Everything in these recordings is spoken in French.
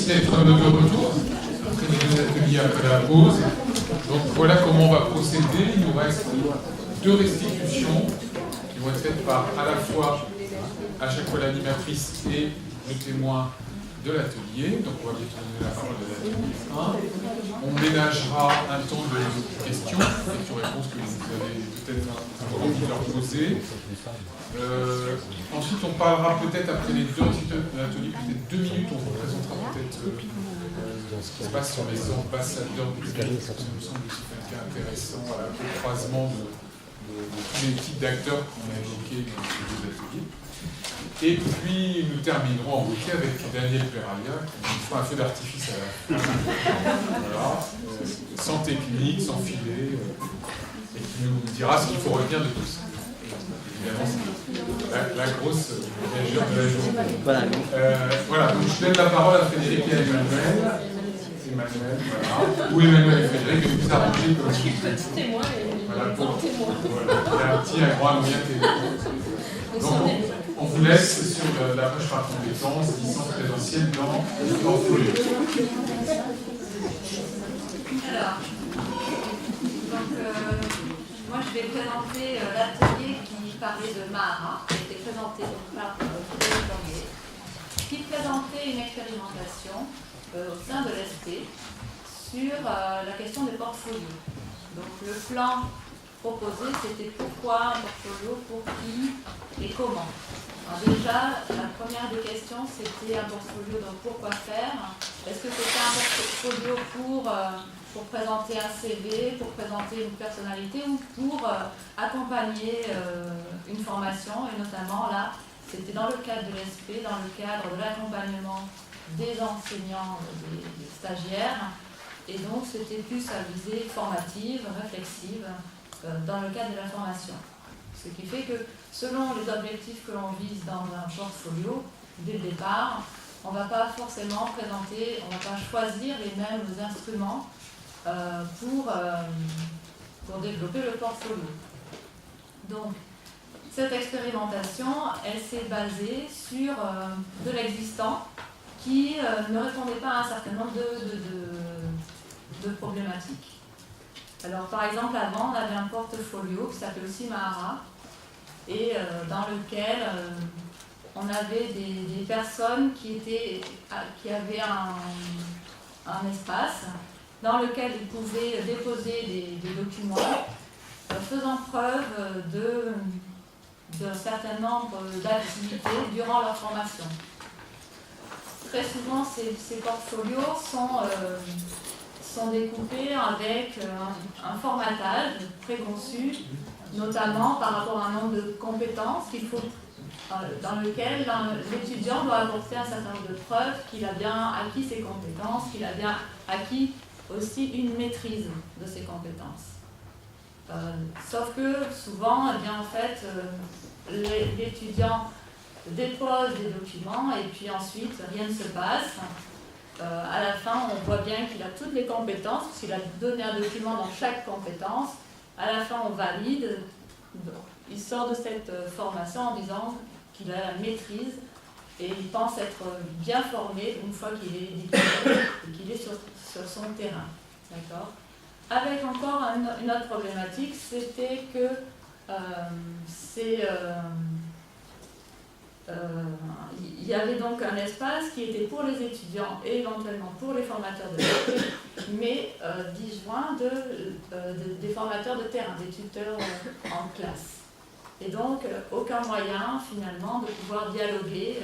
d'être de retour après les deux ateliers après la pause. Donc voilà comment on va procéder. Il nous reste deux restitutions qui vont être faites par à la fois à chaque fois l'animatrice et le témoin de l'atelier. Donc on va bientôt donner la parole de l'atelier 1. On ménagera un temps de questions-réponses que vous avez peut-être envie de leur poser. Ensuite, on parlera peut-être après les deux ateliers, peut-être 2 minutes, on vous présentera peut-être ce qui se passe sur les ambassadeurs du public. Ça nous semble aussi quelqu'un intéressant au croisement de tous les types d'acteurs qu'on a évoqués dans ces deux ateliers. Et puis, nous terminerons en beauté avec Daniel Peralia, qui nous fera un feu d'artifice à la fin. Voilà. Sans technique, sans filet, et qui nous dira ce qu'il faut retenir de tout ça. Évidemment, c'est la grosse majeure de la journée. Voilà, donc je donne la parole à Frédéric et à Emmanuel. Voilà. Ou Emmanuel et Frédéric, et vous arrangez comme ça. Petit témoin et voilà, grand témoin. Voilà. Il y a un petit, un grand, un moyen témoin. Donc, on vous laisse sur l'approche par compétences, licence présentielle dans le portfolio. Alors, donc, moi je vais présenter l'atelier qui parlait de Mahara, qui a été présenté donc, par Frédéric Languet, qui présentait une expérimentation au sein de l'ESP sur la question des portfolios. Donc le plan proposé, c'était pourquoi un portfolio, pour qui et comment. Alors déjà, la première des questions, c'était un portfolio, donc pourquoi faire? Est-ce que c'était un portfolio pour présenter un CV, pour présenter une personnalité ou pour accompagner une formation? Et notamment là, c'était dans le cadre de l'ESP, dans le cadre de l'accompagnement des enseignants, des stagiaires. Et donc, c'était plus à visée formative, réflexive, dans le cadre de la formation. Ce qui fait que, selon les objectifs que l'on vise dans un portfolio, dès le départ, on ne va pas forcément présenter, on ne va pas choisir les mêmes instruments pour développer le portfolio. Donc, cette expérimentation, elle s'est basée sur de l'existant qui ne répondait pas à un certain nombre de problématiques. Alors, par exemple, avant, on avait un portfolio qui s'appelait aussi Mahara, et dans lequel on avait des personnes qui avaient un espace dans lequel ils pouvaient déposer des documents faisant preuve d'un certain nombre d'activités durant leur formation. Très souvent, ces portfolios sont découpés avec un formatage préconçu, notamment par rapport à un nombre de compétences dans lequel l'étudiant doit apporter un certain nombre de preuves qu'il a bien acquis ses compétences, qu'il a bien acquis aussi une maîtrise de ses compétences. Sauf que souvent, eh bien, en fait, l'étudiant dépose des documents et puis ensuite rien ne se passe. À la fin, on voit bien qu'il a toutes les compétences, parce qu'il a donné un document dans chaque compétence. À la fin, on valide. Il sort de cette formation en disant qu'il a la maîtrise et il pense être bien formé une fois qu'il est diplômé et qu'il est sur son terrain. D'accord ? Avec encore une autre problématique, c'était que il y avait donc un espace qui était pour les étudiants et éventuellement pour les formateurs de l'école, mais disjoint des formateurs de terrain, des tuteurs en classe. Et donc, aucun moyen finalement de pouvoir dialoguer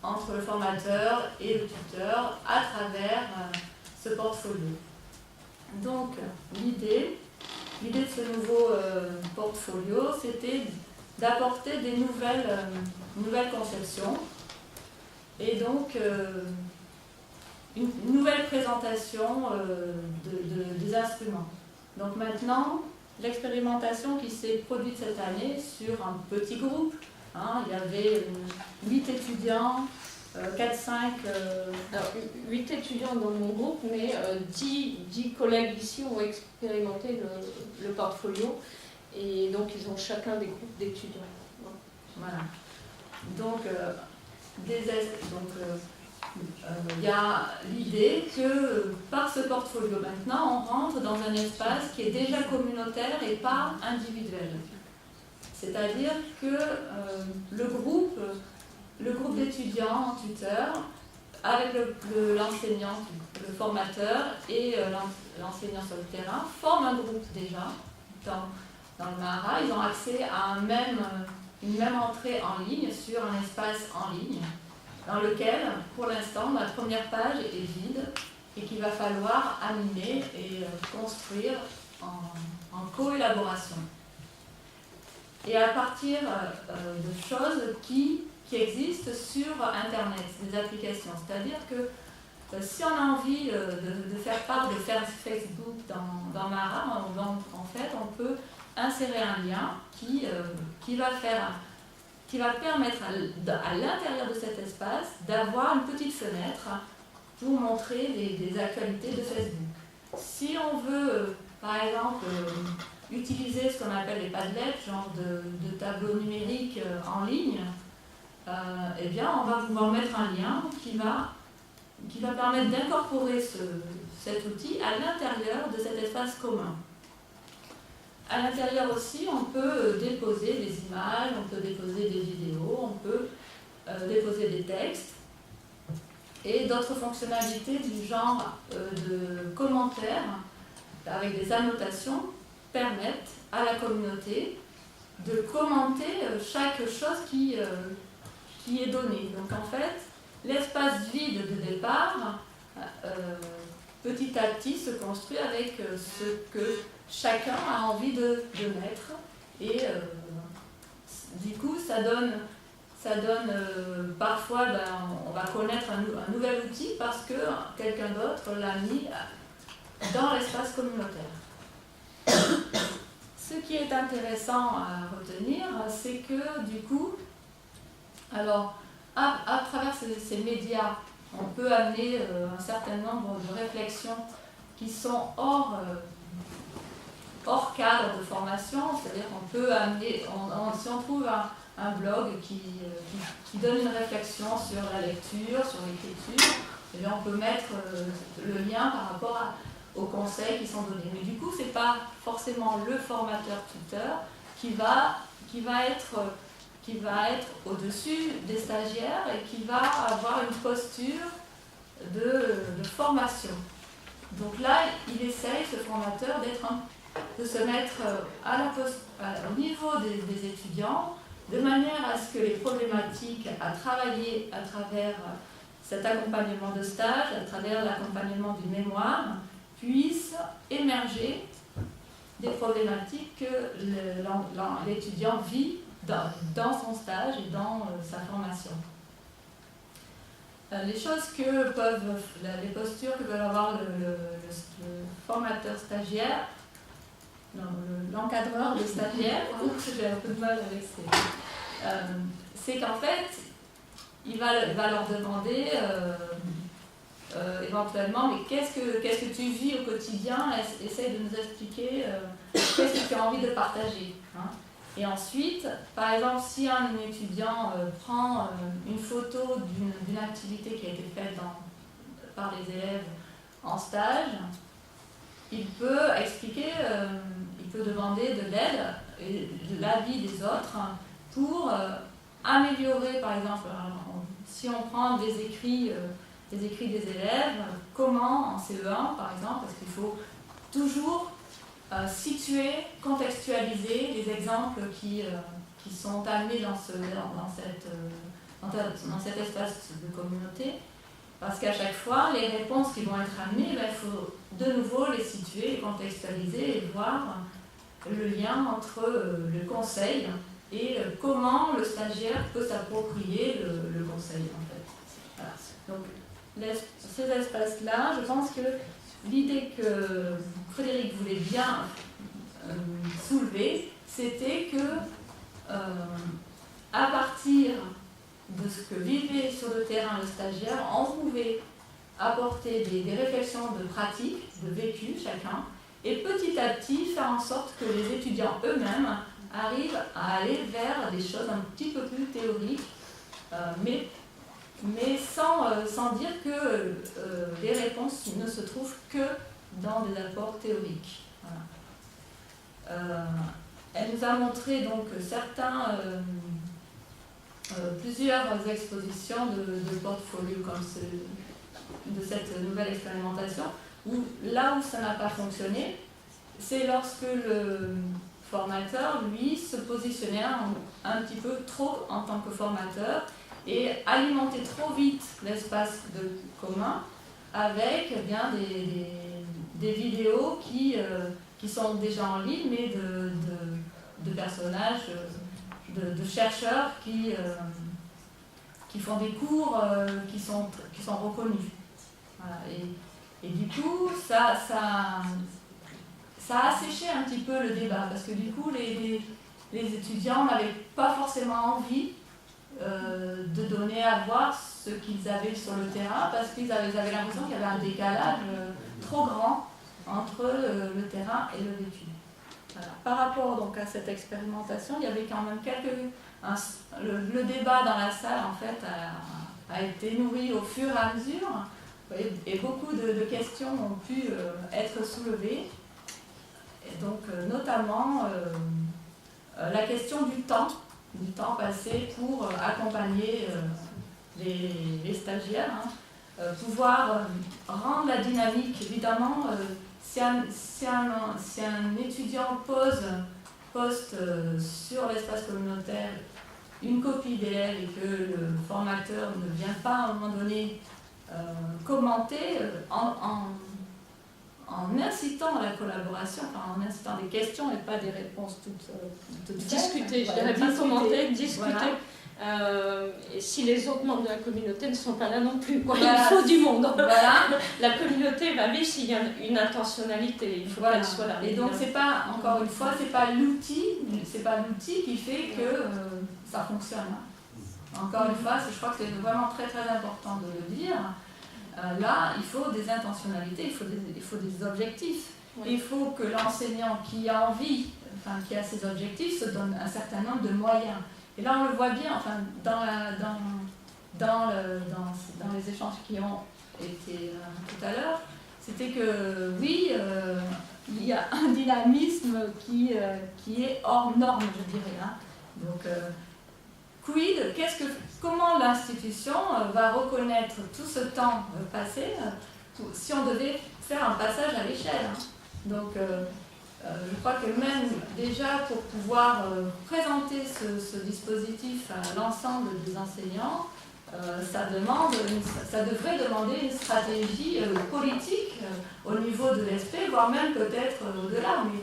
entre le formateur et le tuteur à travers ce portfolio. Donc, l'idée de ce nouveau portfolio, c'était d'apporter des nouvelles conceptions et donc une nouvelle présentation des instruments. Donc maintenant, l'expérimentation qui s'est produite cette année sur un petit groupe, il y avait 8 étudiants, 8 étudiants dans mon groupe, mais 10 collègues ici ont expérimenté le portfolio. Et donc, ils ont chacun des groupes d'étudiants. Voilà. Donc, il y a l'idée que par ce portfolio maintenant, on rentre dans un espace qui est déjà communautaire et pas individuel. C'est-à-dire que le groupe d'étudiants, tuteurs, avec l'enseignant, le formateur et l'enseignant sur le terrain, forment un groupe déjà dans le Mahara. Ils ont accès à une même entrée en ligne sur un espace en ligne dans lequel, pour l'instant, la première page est vide et qu'il va falloir animer et construire en coélaboration. Et à partir de choses qui existent sur Internet, des applications. C'est-à-dire que si on a envie de faire part de Facebook dans Mahara, en fait, on peut insérer un lien qui va permettre à l'intérieur de cet espace d'avoir une petite fenêtre pour montrer des actualités de Facebook. Si on veut, par exemple, utiliser ce qu'on appelle les Padlets, genre de tableau numérique en ligne, eh bien, on va pouvoir mettre un lien qui va permettre d'incorporer cet outil à l'intérieur de cet espace commun. À l'intérieur aussi, on peut déposer des images, on peut déposer des vidéos, on peut déposer des textes et d'autres fonctionnalités du genre de commentaires avec des annotations permettent à la communauté de commenter chaque chose qui est donnée. Donc en fait, l'espace vide de départ, petit à petit, se construit avec ce que chacun a envie de mettre. Et du coup, ça donne parfois, on va connaître un nouvel outil parce que quelqu'un d'autre l'a mis dans l'espace communautaire. Ce qui est intéressant à retenir, c'est que du coup, alors, à travers ces médias, on peut amener un certain nombre de réflexions qui sont hors cadre de formation, c'est-à-dire qu'on peut amener, si on trouve un blog qui donne une réflexion sur la lecture, sur l'écriture, eh bien on peut mettre le lien par rapport aux conseils qui sont donnés. Mais du coup, ce n'est pas forcément le formateur-tuteur qui va être au-dessus des stagiaires et qui va avoir une posture de formation. Donc là, il essaye, ce formateur, de se mettre au niveau des étudiants, de manière à ce que les problématiques à travailler à travers cet accompagnement de stage, à travers l'accompagnement du mémoire, puissent émerger des problématiques que l'étudiant vit dans son stage et dans sa formation. Les postures que peut avoir le formateur stagiaire, l'encadreur des stagiaires, j'ai un peu de mal avec c'est qu'en fait, il va leur demander éventuellement, mais qu'est-ce que tu vis au quotidien, essaye de nous expliquer qu'est-ce que tu as envie de partager. Hein. Et ensuite, par exemple, si un étudiant prend une photo d'une activité qui a été faite par les élèves en stage, il peut expliquer, il peut demander de l'aide et de l'avis des autres pour améliorer, par exemple, si on prend des écrits des élèves, comment en CE1 par exemple, parce qu'il faut toujours situer, contextualiser les exemples qui sont amenés dans cet espace de communauté, parce qu'à chaque fois, les réponses qui vont être amenées, il faut de nouveau les situer, les contextualiser et voir le lien entre le conseil et comment le stagiaire peut s'approprier le conseil en fait. Voilà. Donc, ces espaces-là, je pense que l'idée que Frédéric voulait bien soulever, c'était que à partir de ce que vivait sur le terrain le stagiaire, on pouvait apporter des réflexions de pratique, de vécu chacun, et petit à petit faire en sorte que les étudiants eux-mêmes arrivent à aller vers des choses un petit peu plus théoriques, mais sans sans dire que les réponses ne se trouvent que dans des apports théoriques. Voilà. Elle nous a montré donc plusieurs expositions de portfolio comme de cette nouvelle expérimentation, où là où ça n'a pas fonctionné, c'est lorsque le formateur, lui, se positionnait un petit peu trop en tant que formateur et alimentait trop vite l'espace commun avec eh bien, des vidéos qui sont déjà en ligne, mais de personnages, de chercheurs qui font des cours qui sont reconnus. Voilà. Et du coup, ça a asséché un petit peu le débat, parce que du coup, les étudiants n'avaient pas forcément envie de donner à voir ce qu'ils avaient sur le terrain, parce qu'ils avaient l'impression qu'il y avait un décalage trop grand entre le terrain et le vécu. Voilà. Par rapport donc, à cette expérimentation, il y avait quand même le débat dans la salle en fait a été nourri au fur et à mesure, et beaucoup de questions ont pu être soulevées. Et donc notamment la question du temps passé pour accompagner les stagiaires, pouvoir rendre la dynamique. Évidemment, si un étudiant poste sur l'espace communautaire une copie d'elle et que le formateur ne vient pas à un moment donné commenter en incitant à la collaboration, en incitant des questions et pas des réponses toutes discuter, je voilà, dirais pas commenter, discuter. Voilà. Et si les autres membres de la communauté ne sont pas là non plus, quoi. Voilà. Il faut du monde. Voilà. La communauté va vivre s'il y a une intentionnalité, il faut qu'elle soit là. Et donc c'est pas, encore une fois, c'est pas l'outil qui fait que ça fonctionne. Encore une fois, je crois que c'est vraiment très très important de le dire. Là, il faut des intentionnalités, il faut des objectifs. Oui. Il faut que l'enseignant qui a envie, qui a ses objectifs, se donne un certain nombre de moyens. Et là, on le voit bien, dans les échanges qui ont été tout à l'heure, c'était que oui, il y a un dynamisme qui est hors norme, je dirais. Donc, comment l'institution va reconnaître tout ce temps passé si on devait faire un passage à l'échelle. Donc, je crois que même déjà pour pouvoir présenter ce dispositif à l'ensemble des enseignants, ça devrait demander une stratégie politique au niveau de l'ESP, voire même peut-être au-delà. Mais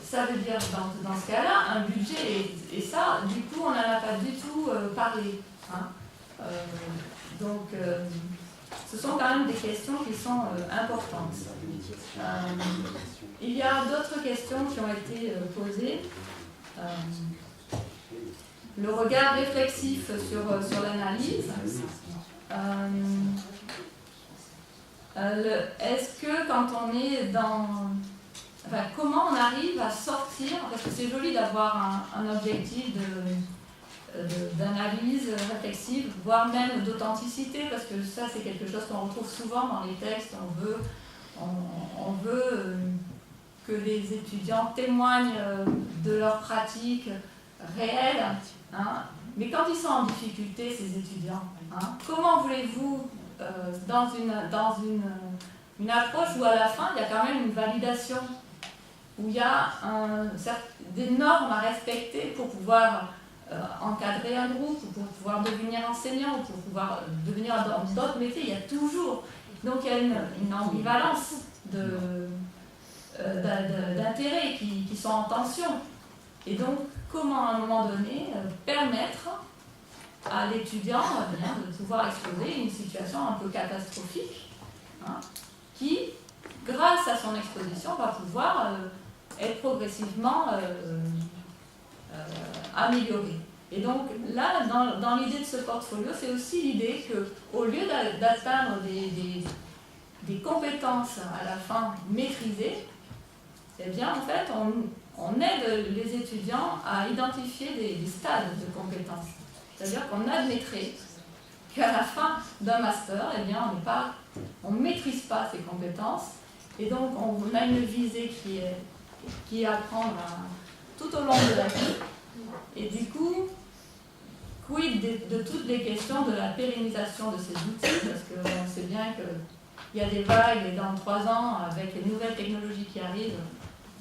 ça veut dire dans ce cas-là un budget, et ça, du coup, on n'en a pas du tout parlé. Donc, ce sont quand même des questions qui sont importantes. Il y a d'autres questions qui ont été posées. Le regard réflexif sur l'analyse. Est-ce que quand on est comment on arrive à sortir, parce que c'est joli d'avoir un objectif d'analyse réflexive, voire même d'authenticité, parce que ça c'est quelque chose qu'on retrouve souvent dans les textes. On veut que les étudiants témoignent de leurs pratiques réelles, mais quand ils sont en difficulté, ces étudiants, comment voulez-vous, dans une approche où à la fin il y a quand même une validation, où il y a des normes à respecter pour pouvoir encadrer un groupe, ou pour pouvoir devenir enseignant, ou pour pouvoir devenir dans d'autres métiers, il y a toujours. Donc il y a une ambivalence d'intérêts qui sont en tension. Et donc, comment à un moment donné permettre à l'étudiant de pouvoir exposer une situation un peu catastrophique, qui, grâce à son exposition, va pouvoir être progressivement améliorée. Et donc là, dans l'idée de ce portfolio, c'est aussi l'idée qu'au lieu d'atteindre des compétences à la fin maîtrisées, eh bien en fait on aide les étudiants à identifier des stades de compétences. C'est-à-dire qu'on admettrait qu'à la fin d'un master, eh bien, on ne maîtrise pas ces compétences. Et donc, on a une visée qui est apprendre tout au long de la vie. Et du coup, quid de toutes les questions de la pérennisation de ces outils, parce qu'on sait bien qu'il y a des vagues et dans 3 ans, avec les nouvelles technologies qui arrivent,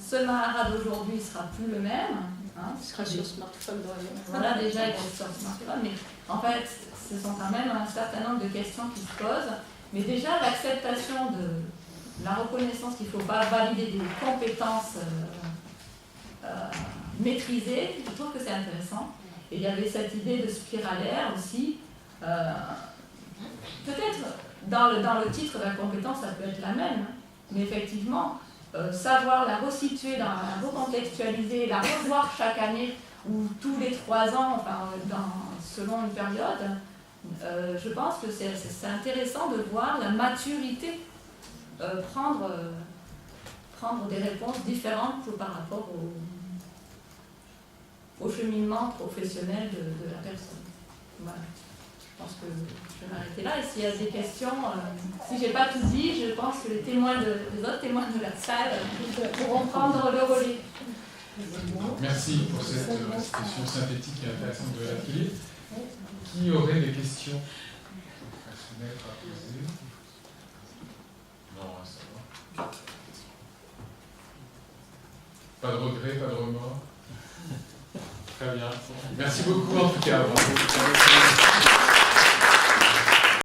ce Mahara d'aujourd'hui ne sera plus le même. Hein, Ce sera sur smartphone. Voilà, déjà, il est sur smartphone, mais en fait, ce sont quand même un certain nombre de questions qui se posent. Mais déjà, l'acceptation de la reconnaissance qu'il ne faut pas valider des compétences maîtrisées, je trouve que c'est intéressant. Et il y avait cette idée de spiralaire aussi. Peut-être dans le titre de la compétence, ça peut être la même, mais effectivement, savoir la resituer, la recontextualiser, la revoir chaque année ou tous les 3 ans, enfin, selon une période, je pense que c'est intéressant de voir la maturité prendre des réponses différentes par rapport au cheminement professionnel de la personne. Voilà. Je pense que je vais m'arrêter là. Et s'il y a des questions, si je n'ai pas tout dit, je pense que les autres témoins de la salle pourront prendre le relais. Merci pour cette restitution synthétique et intéressante de l'atelier. Qui aurait des questions personnelles à poser? Non, ça va. Pas de regret, pas de remords? Très bien. Merci beaucoup en tout cas. Bravo.